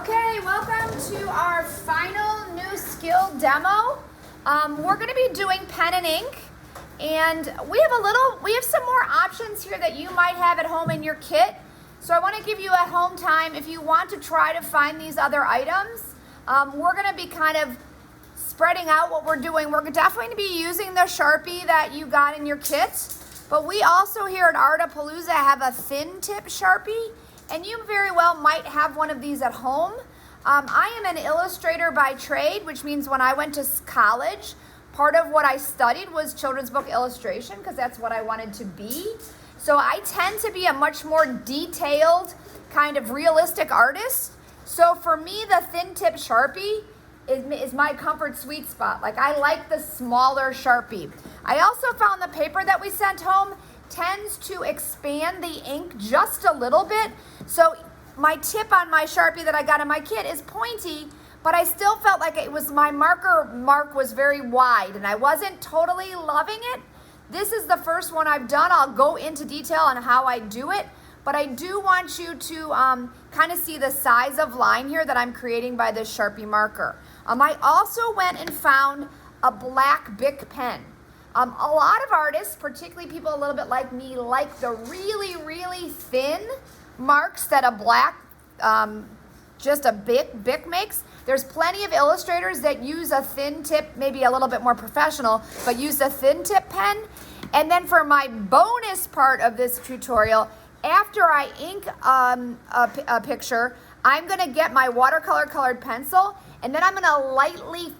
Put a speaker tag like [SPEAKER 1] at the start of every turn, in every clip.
[SPEAKER 1] Okay, welcome to our final new skill demo. We're going to be doing pen and ink, and we have some more options here that you might have at home in your kit. So I want to give you at home time if you want to try to find these other items. We're going to be kind of spreading out what we're doing. We're definitely going to be using the Sharpie that you got in your kit, but we also here at Artapalooza have a thin tip Sharpie. And you very well might have one of these at home. I am an illustrator by trade, which means when I went to college, part of what I studied was children's book illustration because that's what I wanted to be. So I tend to be a much more detailed, kind of realistic artist. So for me, the thin tip Sharpie is my comfort sweet spot. Like I like the smaller Sharpie. I also found the paper that we sent home tends to expand the ink just a little bit. So my tip on my Sharpie that I got in my kit is pointy, but I still felt like it was my mark was very wide and I wasn't totally loving it. This is the first one I've done. I'll go into detail on how I do it, but I do want you to kind of see the size of line here that I'm creating by this Sharpie marker. I also went and found a black Bic pen. A lot of artists, particularly people a little bit like me, like the really, really thin marks that a black, just a Bic makes. There's plenty of illustrators that use a thin tip, maybe a little bit more professional, but use a thin tip pen. And then for my bonus part of this tutorial, after I ink a picture, I'm gonna get my watercolor colored pencil, and then I'm gonna lightly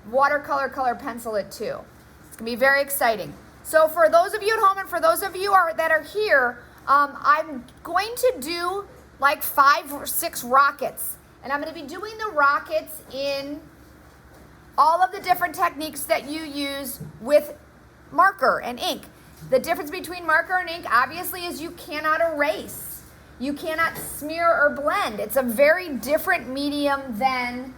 [SPEAKER 1] watercolor color pencil it too. It's gonna be very exciting. So for those of you at home and for those of you that are here, I'm going to do like 5 or 6 rockets. And I'm gonna be doing the rockets in all of the different techniques that you use with marker and ink. The difference between marker and ink obviously is you cannot erase. You cannot smear or blend. It's a very different medium than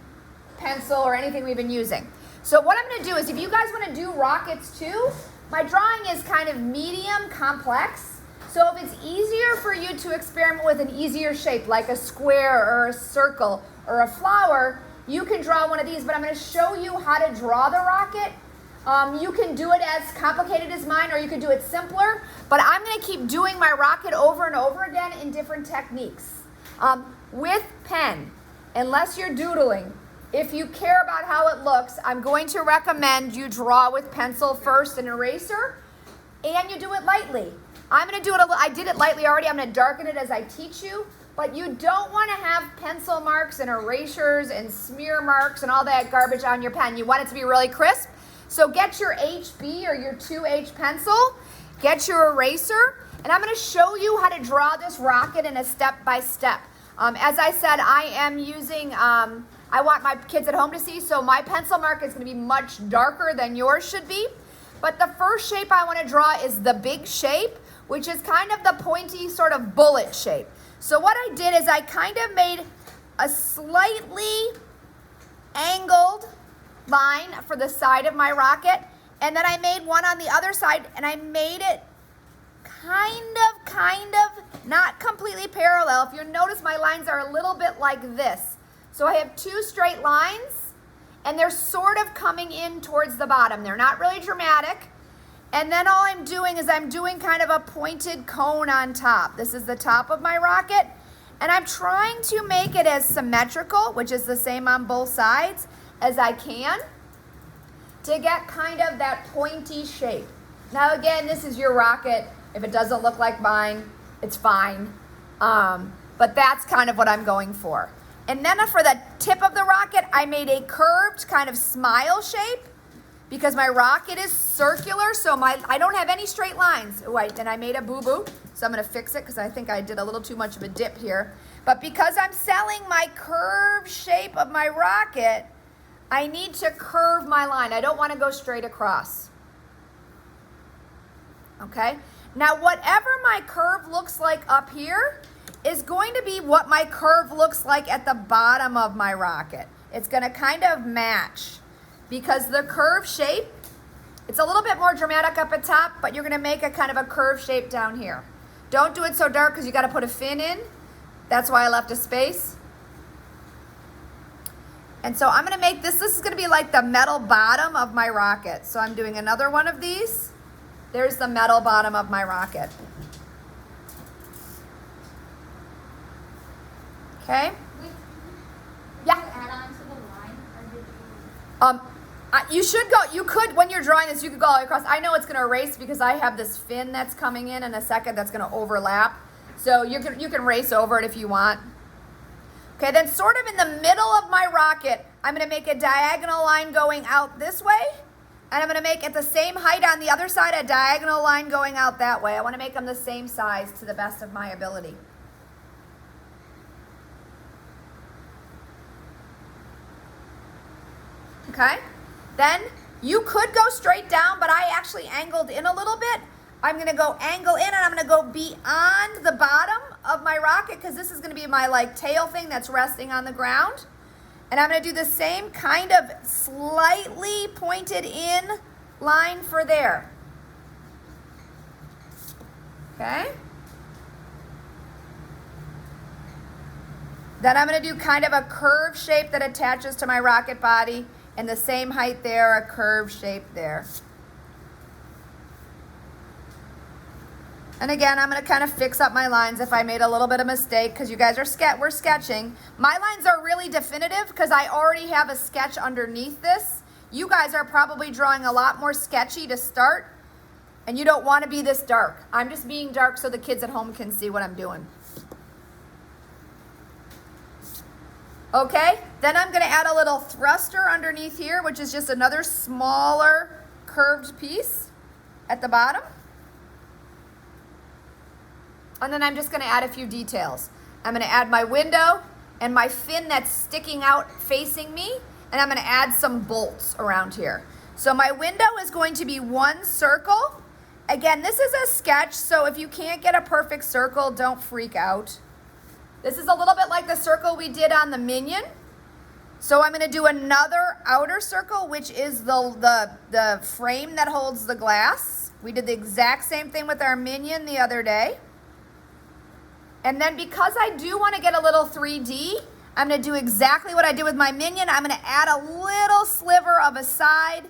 [SPEAKER 1] pencil or anything we've been using. So what I'm going to do is if you guys want to do rockets too, my drawing is kind of medium complex. So if it's easier for you to experiment with an easier shape like a square or a circle or a flower, you can draw one of these, but I'm going to show you how to draw the rocket. You can do it as complicated as mine or you can do it simpler, but I'm going to keep doing my rocket over and over again in different techniques. With pen, unless you're doodling, if you care about how it looks, I'm going to recommend you draw with pencil first and eraser, and you do it lightly. I'm going to do it, I did it lightly already. I'm going to darken it as I teach you, but you don't want to have pencil marks and erasures and smear marks and all that garbage on your pen. You want it to be really crisp. So get your HB or your 2H pencil, get your eraser, and I'm going to show you how to draw this rocket in a step-by-step. As I said, I am using, I want my kids at home to see, so my pencil mark is going to be much darker than yours should be. But the first shape I want to draw is the big shape, which is kind of the pointy sort of bullet shape. So what I did is I kind of made a slightly angled line for the side of my rocket, and then I made one on the other side, and I made it kind of not completely parallel. If you notice, my lines are a little bit like this. So I have 2 straight lines, and they're sort of coming in towards the bottom. They're not really dramatic. And then all I'm doing is I'm doing kind of a pointed cone on top. This is the top of my rocket, and I'm trying to make it as symmetrical, which is the same on both sides, as I can to get kind of that pointy shape. Now again, this is your rocket. If it doesn't look like mine, it's fine. But that's kind of what I'm going for. And then for the tip of the rocket, I made a curved kind of smile shape because my rocket is circular, so I don't have any straight lines. Oh, and I made a boo-boo, so I'm gonna fix it because I think I did a little too much of a dip here. But because I'm selling my curved shape of my rocket, I need to curve my line. I don't want to go straight across. Okay? Now, whatever my curve looks like up here is going to be what my curve looks like at the bottom of my rocket. It's going to kind of match because the curve shape, it's a little bit more dramatic up at top, but you're going to make a kind of a curve shape down here. Don't do it so dark because you got to put a fin in. That's why I left a space. And so I'm going to make this is going to be like the metal bottom of my rocket. So I'm doing another one of these. There's the metal bottom of my rocket. Okay? Yeah.
[SPEAKER 2] Add on to the line, or did you?
[SPEAKER 1] You should go, you could, when you're drawing this, you could go all the way across. I know it's going to erase because I have this fin that's coming in a second that's going to overlap. So you can race over it if you want. Okay, then sort of in the middle of my rocket, I'm going to make a diagonal line going out this way. And I'm going to make at the same height on the other side a diagonal line going out that way. I want to make them the same size to the best of my ability. Okay, then you could go straight down, but I actually angled in a little bit. I'm going to go angle in and I'm going to go beyond the bottom of my rocket because this is going to be my like tail thing that's resting on the ground. And I'm going to do the same kind of slightly pointed in line for there. Okay. Then I'm going to do kind of a curved shape that attaches to my rocket body. And the same height there, a curved shape there. And again, I'm going to kind of fix up my lines if I made a little bit of mistake because you guys are we're sketching. My lines are really definitive because I already have a sketch underneath this. You guys are probably drawing a lot more sketchy to start, and you don't want to be this dark. I'm just being dark so the kids at home can see what I'm doing. Okay, then I'm going to add a little thruster underneath here, which is just another smaller curved piece at the bottom. And then I'm just going to add a few details. I'm going to add my window and my fin that's sticking out facing me, and I'm going to add some bolts around here. So my window is going to be one circle. Again, this is a sketch, so if you can't get a perfect circle, don't freak out. This is a little bit like the circle we did on the minion. So I'm going to do another outer circle, which is the frame that holds the glass. We did the exact same thing with our minion the other day. And then because I do want to get a little 3D, I'm going to do exactly what I did with my minion. I'm going to add a little sliver of a side,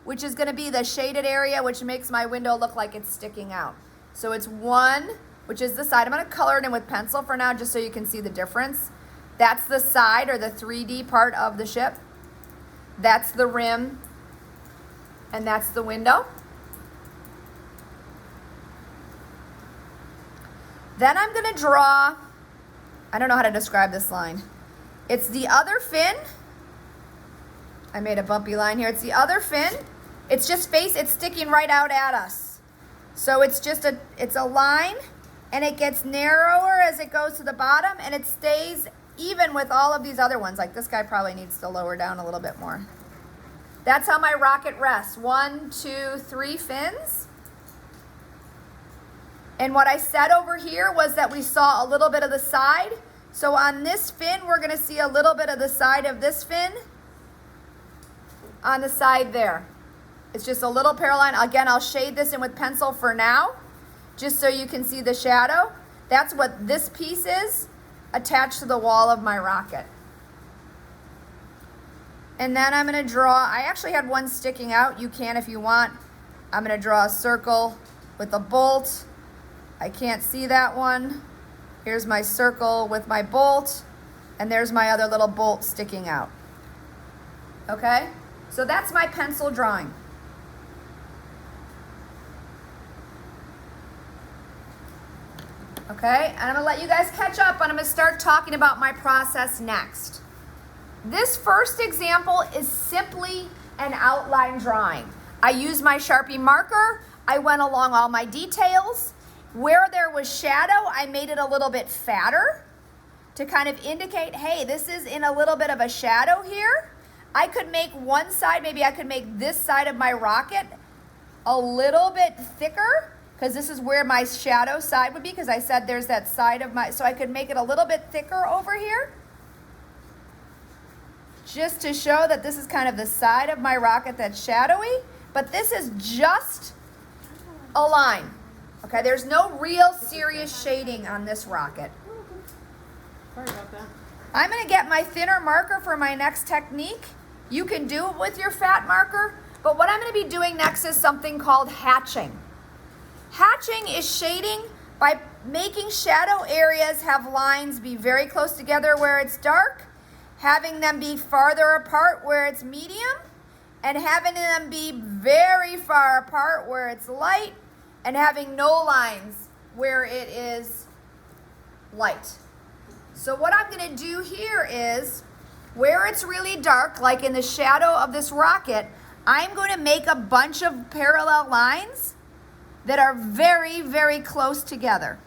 [SPEAKER 1] which is going to be the shaded area, which makes my window look like it's sticking out. So it's one, which is the side. I'm going to color it in with pencil for now just so you can see the difference. That's the side or the 3D part of the ship. That's the rim, and that's the window. Then I'm going to draw, I don't know how to describe this line. It's the other fin. I made a bumpy line here. It's the other fin. It's just it's sticking right out at us. So it's just it's a line, and it gets narrower as it goes to the bottom, and it stays even with all of these other ones. Like this guy probably needs to lower down a little bit more. That's how my rocket rests. 1, 2, 3 fins. And what I said over here was that we saw a little bit of the side. So on this fin, we're going to see a little bit of the side of this fin on the side there. It's just a little parallel line. Again, I'll shade this in with pencil for now, just so you can see the shadow. That's what this piece is attached to the wall of my rocket. And then I'm going to draw, I actually had one sticking out. You can if you want. I'm going to draw a circle with a bolt. I can't see that one. Here's my circle with my bolt, and there's my other little bolt sticking out. Okay? So that's my pencil drawing. Okay? And I'm going to let you guys catch up, and I'm going to start talking about my process next. This first example is simply an outline drawing. I used my Sharpie marker. I went along all my details. Where there was shadow, I made it a little bit fatter to kind of indicate, hey, this is in a little bit of a shadow here. I could make one side, maybe I could make this side of my rocket a little bit thicker because this is where my shadow side would be because I said there's that side of my, so I could make it a little bit thicker over here just to show that this is kind of the side of my rocket that's shadowy, but this is just a line. Okay, there's no real serious shading on this rocket.
[SPEAKER 2] Sorry about that.
[SPEAKER 1] I'm going to get my thinner marker for my next technique. You can do it with your fat marker, but what I'm going to be doing next is something called hatching. Hatching is shading by making shadow areas have lines be very close together where it's dark, having them be farther apart where it's medium, and having them be very far apart where it's light, and having no lines where it is light. So what I'm going to do here is, where it's really dark, like in the shadow of this rocket, I'm going to make a bunch of parallel lines that are very, very close together.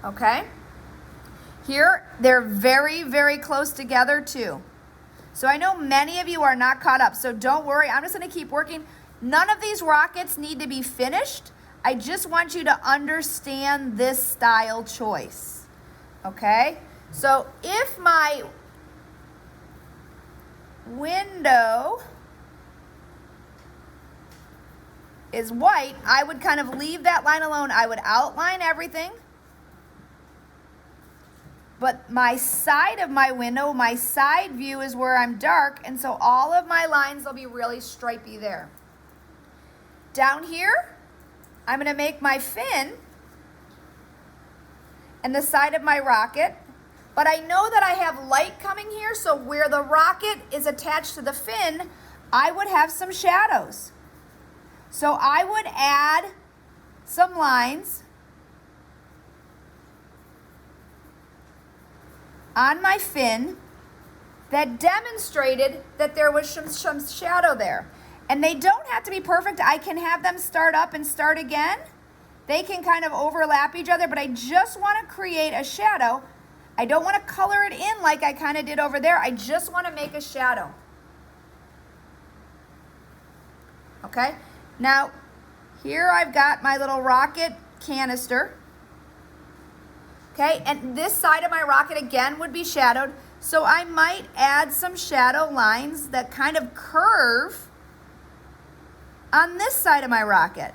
[SPEAKER 1] Okay? Here, they're very, very close together too. So I know many of you are not caught up, so don't worry. I'm just going to keep working. None of these rockets need to be finished. I just want you to understand this style choice. Okay? So if my window is white, I would kind of leave that line alone. I would outline everything. But my side of my window, my side view is where I'm dark, and so all of my lines will be really stripy there. Down here, I'm going to make my fin and the side of my rocket, but I know that I have light coming here, so where the rocket is attached to the fin, I would have some shadows. So I would add some lines on my fin that demonstrated that there was some shadow there. And they don't have to be perfect. I can have them start up and start again. They can kind of overlap each other, but I just want to create a shadow. I don't want to color it in like I kind of did over there. I just want to make a shadow. Okay? Now, here I've got my little rocket canister. Okay, and this side of my rocket again would be shadowed. So I might add some shadow lines that kind of curve on this side of my rocket.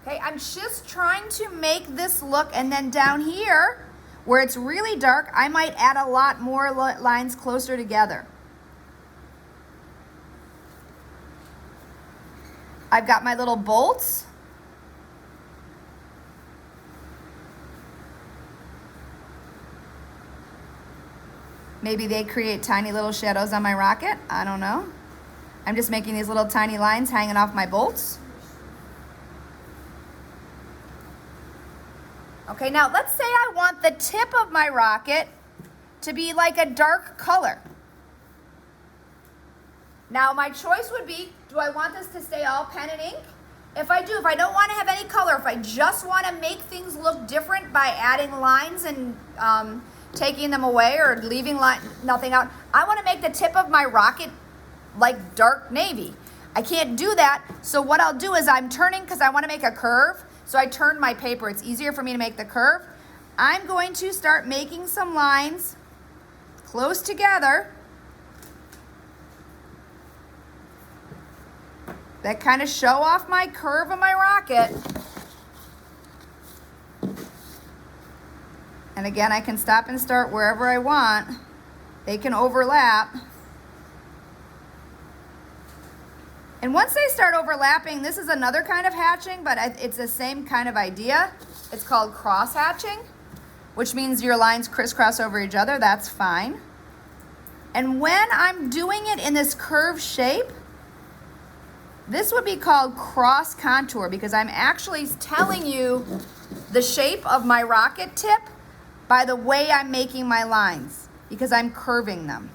[SPEAKER 1] Okay, I'm just trying to make this look, and then down here, where it's really dark, I might add a lot more lines closer together. I've got my little bolts. Maybe they create tiny little shadows on my rocket. I don't know. I'm just making these little tiny lines hanging off my bolts. Okay, now let's say I want the tip of my rocket to be like a dark color. Now my choice would be, do I want this to stay all pen and ink? If I do, if I don't want to have any color, if I just want to make things look different by adding lines and taking them away or leaving nothing out, I want to make the tip of my rocket like dark navy. I can't do that, so what I'll do is I'm turning, because I want to make a curve, so I turn my paper. It's easier for me to make the curve. I'm going to start making some lines close together that kind of show off my curve of my rocket. And again, I can stop and start wherever I want. They can overlap. And once they start overlapping, this is another kind of hatching, but it's the same kind of idea. It's called cross hatching, which means your lines crisscross over each other. That's fine. And when I'm doing it in this curved shape, this would be called cross contour, because I'm actually telling you the shape of my rocket tip by the way I'm making my lines, because I'm curving them.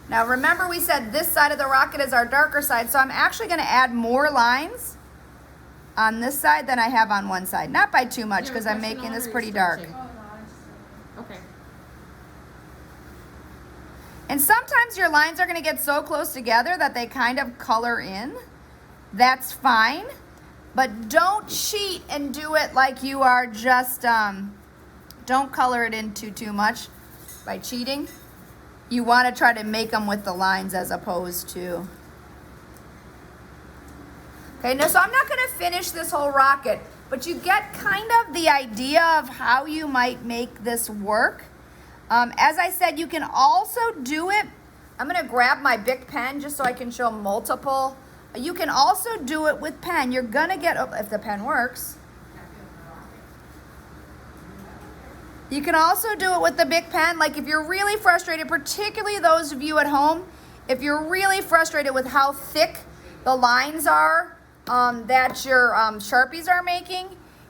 [SPEAKER 1] Now remember, we said this side of the rocket is our darker side, so I'm actually going to add more lines on this side than I have on one side. Not by too much, because I'm making this pretty dark.
[SPEAKER 2] Okay.
[SPEAKER 1] And sometimes your lines are going to get so close together that they kind of color in. That's fine. But don't cheat and do it like you are just, don't color it in too much by cheating. You want to try to make them with the lines as opposed to. Okay, no, so I'm not going to finish this whole rocket, but you get kind of the idea of how you might make this work. As I said, you can also do it. I'm going to grab my Bic pen just so I can show multiple. You can also do it with pen. You're going to get, if the pen works. You can also do it with the Bic pen. Like if you're really frustrated, particularly those of you at home, if you're really frustrated with how thick the lines are that your Sharpies are making,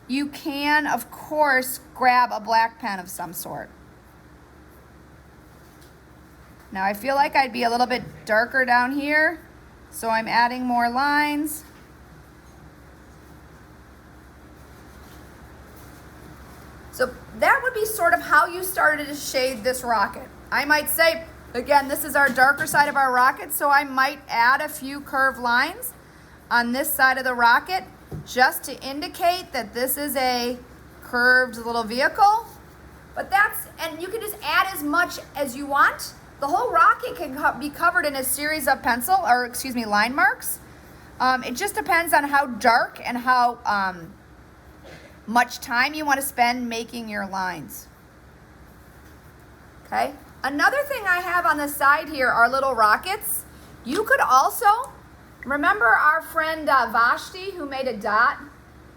[SPEAKER 1] you can, of course, grab a black pen of some sort. Now I feel like I'd be a little bit darker down here, so I'm adding more lines. So that would be sort of how you started to shade this rocket. I might say, again, this is our darker side of our rocket, so I might add a few curved lines on this side of the rocket just to indicate that this is a curved little vehicle. But and you can just add as much as you want. The whole rocket can be covered in a series of line marks. It just depends on how dark and how much time you want to spend making your lines. Okay. Another thing I have on the side here are little rockets. You could also, remember our friend Vashti who made a dot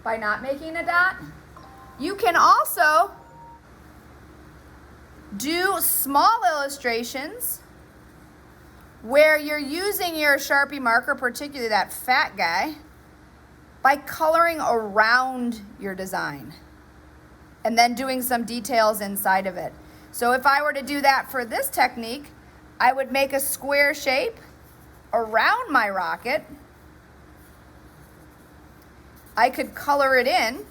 [SPEAKER 1] by not making a dot? You can also do small illustrations where you're using your Sharpie marker, particularly that fat guy, by coloring around your design and then doing some details inside of it. So if I were to do that for this technique, I would make a square shape around my rocket. I could color it in.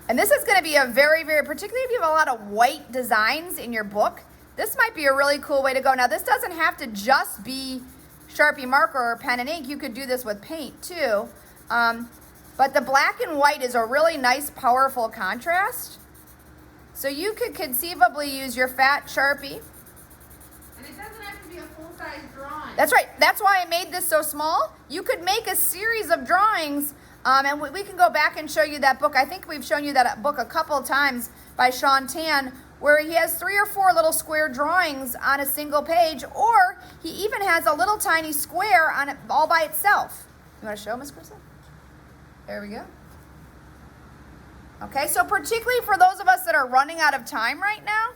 [SPEAKER 1] And this is going to be a very, particularly if you have a lot of white designs in your book, this might be a really cool way to go. Now, this doesn't have to just be Sharpie marker or pen and ink. You could do this with paint too. But the black and white is a really nice, powerful contrast. So you could conceivably use your fat Sharpie.
[SPEAKER 2] And it doesn't have to be a full-size drawing.
[SPEAKER 1] That's right. That's why I made this so small. You could make a series of drawings, and we can go back and show you that book. I think we've shown you that book a couple of times by Sean Tan, where he has 3 or 4 little square drawings on a single page, or he even has a little tiny square on it all by itself. You want to show, Miss Krista? There we go. Okay, so particularly for those of us that are running out of time right now,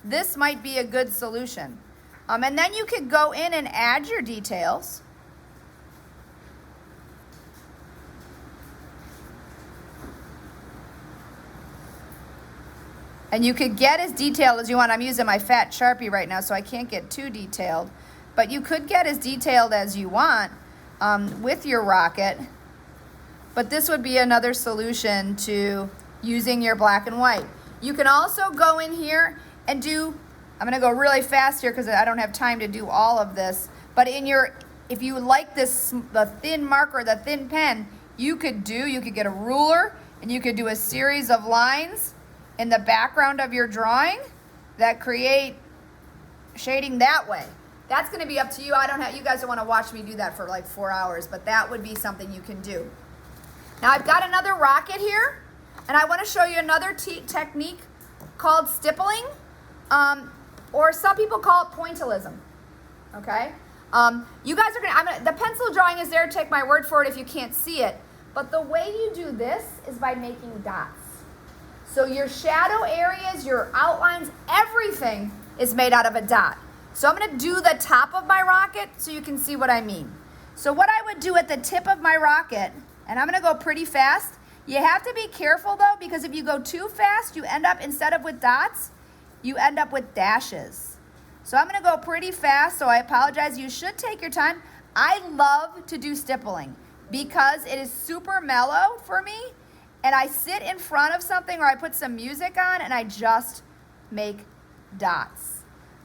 [SPEAKER 1] this might be a good solution. And then you could go in and add your details. And you could get as detailed as you want. I'm using my fat Sharpie right now, so I can't get too detailed. But you could get as detailed as you want with your rocket. But this would be another solution to using your black and white. You can also go in here and do, I'm going to go really fast here because I don't have time to do all of this. But if you like this, the thin marker, the thin pen, you could get a ruler and you could do a series of lines in the background of your drawing that create shading that way. That's going to be up to you. You guys don't want to watch me do that for like 4 hours, but that would be something you can do. Now I've got another rocket here, and I want to show you another technique called stippling, or some people call it pointillism. Okay? You guys are the pencil drawing is there. Take my word for it if you can't see it. But the way you do this is by making dots. So your shadow areas, your outlines, everything is made out of a dot. So I'm going to do the top of my rocket so you can see what I mean. So what I would do at the tip of my rocket, and I'm going to go pretty fast. You have to be careful though, because if you go too fast, you end up, instead of with dots, you end up with dashes. So I'm going to go pretty fast, so I apologize. You should take your time. I love to do stippling because it is super mellow for me. And I sit in front of something or I put some music on and I just make dots.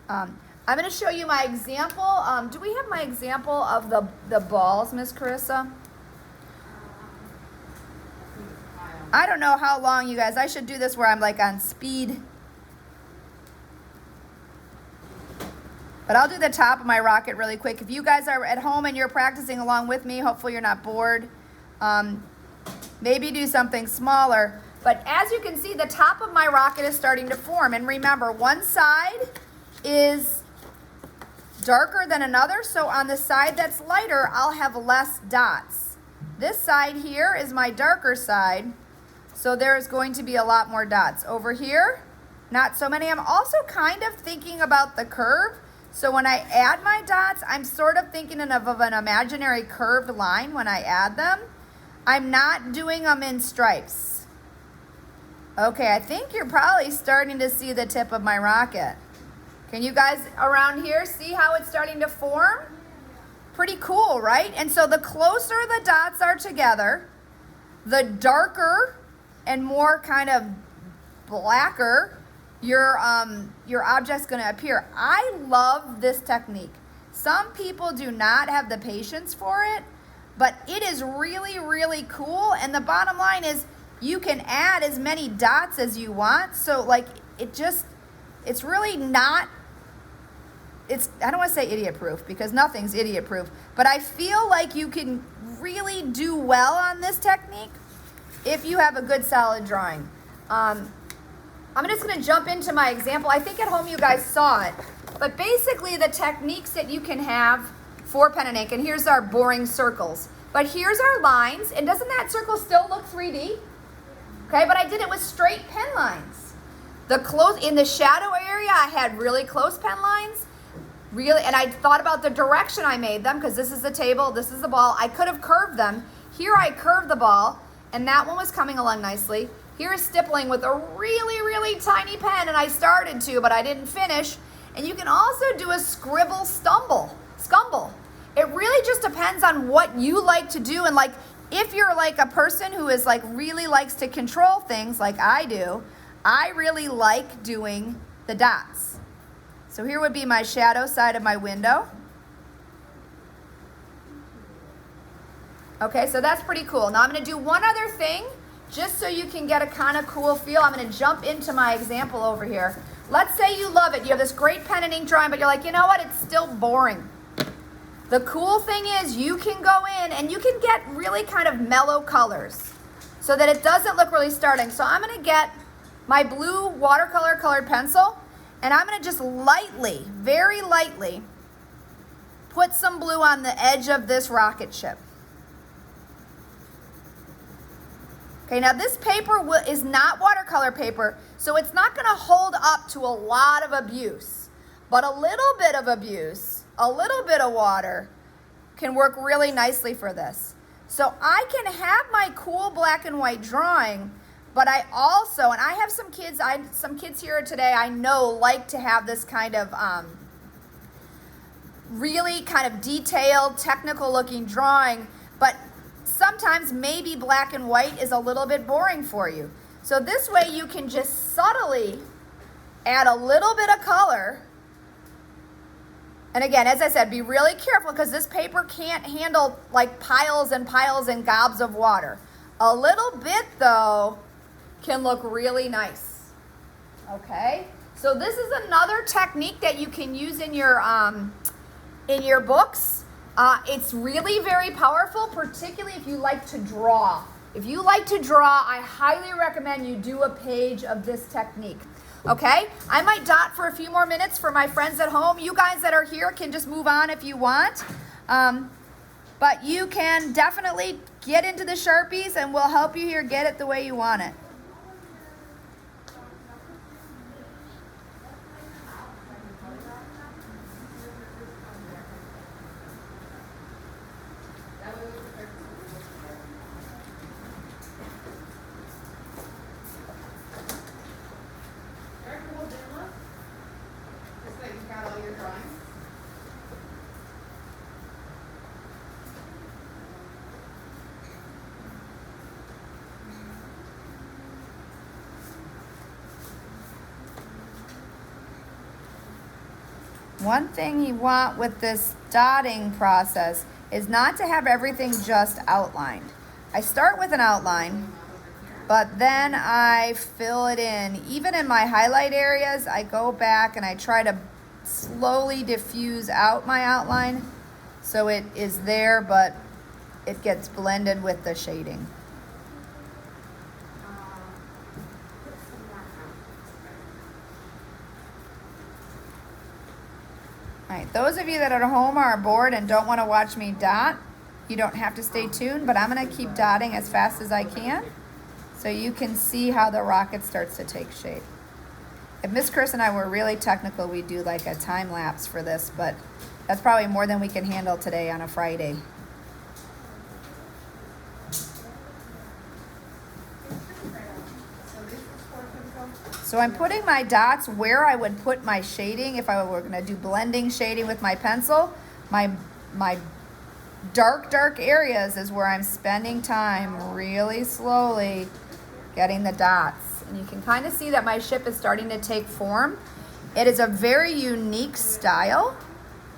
[SPEAKER 1] I'm going to show you my example. Do we have my example of the balls, Miss Carissa? I don't know how long, you guys. I should do this where I'm like on speed. But I'll do the top of my rocket really quick. If you guys are at home and you're practicing along with me, hopefully you're not bored. Maybe do something smaller. But as you can see, the top of my rocket is starting to form. And remember, one side is darker than another. So on the side that's lighter, I'll have less dots. This side here is my darker side. So there's going to be a lot more dots. Over here, not so many. I'm also kind of thinking about the curve. So when I add my dots, I'm sort of thinking of an imaginary curved line when I add them. I'm not doing them in stripes. Okay, I think you're probably starting to see the tip of my rocket. Can you guys around here see how it's starting to form? Pretty cool, right? And so the closer the dots are together, the darker and more kind of blacker your object's going to appear. I love this technique. Some people do not have the patience for it, but it is really, really cool. And the bottom line is you can add as many dots as you want. So like it's really not, I don't want to say idiot proof because nothing's idiot proof, but I feel like you can really do well on this technique if you have a good solid drawing. I'm just going to jump into my example. I think at home you guys saw it. But basically the techniques that you can have for pen and ink, and here's our boring circles. But here's our lines, and doesn't that circle still look 3D? Okay, but I did it with straight pen lines. In the shadow area, I had really close pen lines. And I thought about the direction I made them, because this is the table, this is the ball. I could have curved them. Here I curved the ball, and that one was coming along nicely. Here's Stippling with a really, really tiny pen, and I started to, but I didn't finish. And you can also do a scribble scumble. It really just depends on what you like to do. And like, if you're like a person who is like really likes to control things like I do, I really like doing the dots. So here would be my shadow side of my window. Okay, so that's pretty cool. Now I'm going to do one other thing. Just so you can get a kind of cool feel, I'm going to jump into my example over here. Let's say you love it. You have this great pen and ink drawing, but you're like, you know what? It's still boring. The cool thing is you can go in and you can get really kind of mellow colors so that it doesn't look really startling. So I'm going to get my blue watercolor colored pencil, and I'm going to just lightly, very lightly, put some blue on the edge of this rocket ship. Okay, now this paper is not watercolor paper, so it's not going to hold up to a lot of abuse. But a little bit of abuse, a little bit of water can work really nicely for this. So I can have my cool black and white drawing, but I also, and I have some kids here today I know like to have this kind of really kind of detailed, technical looking drawing, but sometimes maybe black and white is a little bit boring for you. So this way you can just subtly add a little bit of color. And again, as I said, be really careful because this paper can't handle like piles and piles and gobs of water. A little bit though can look really nice. Okay, so this is another technique that you can use in your books. It's really very powerful, particularly if you like to draw. If you like to draw, I highly recommend you do a page of this technique. Okay, I might dot for a few more minutes for my friends at home. You guys that are here can just move on if you want. But you can definitely get into the Sharpies and we'll help you here get it the way you want it. One thing you want with this dotting process is not to have everything just outlined. I start with an outline, but then I fill it in. Even in my highlight areas, I go back and I try to slowly diffuse out my outline so it is there, but it gets blended with the shading. All right, those of you that are at home are bored and don't want to watch me dot, you don't have to stay tuned, but I'm going to keep dotting as fast as I can so you can see how the rocket starts to take shape. If Miss Chris and I were really technical, we'd do like a time lapse for this, but that's probably more than we can handle today on a Friday. So I'm putting my dots where I would put my shading if I were going to do blending shading with my pencil. My dark areas is where I'm spending time really slowly getting the dots. And you can kind of see that my ship is starting to take form. It is a very unique style.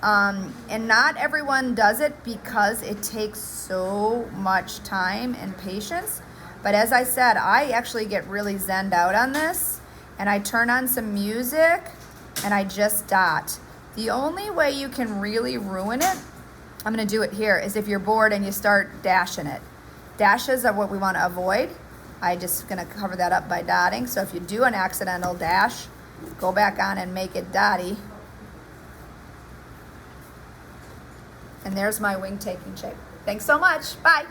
[SPEAKER 1] And not everyone does it because it takes so much time and patience. But as I said, I actually get really zenned out on this. And I turn on some music and I just dot. The only way you can really ruin it, I'm gonna do it here, is if you're bored and you start dashing it. Dashes are what we wanna avoid. I'm just gonna cover that up by dotting. So if you do an accidental dash, go back on and make it dotty. And there's my wing taking shape. Thanks so much, bye.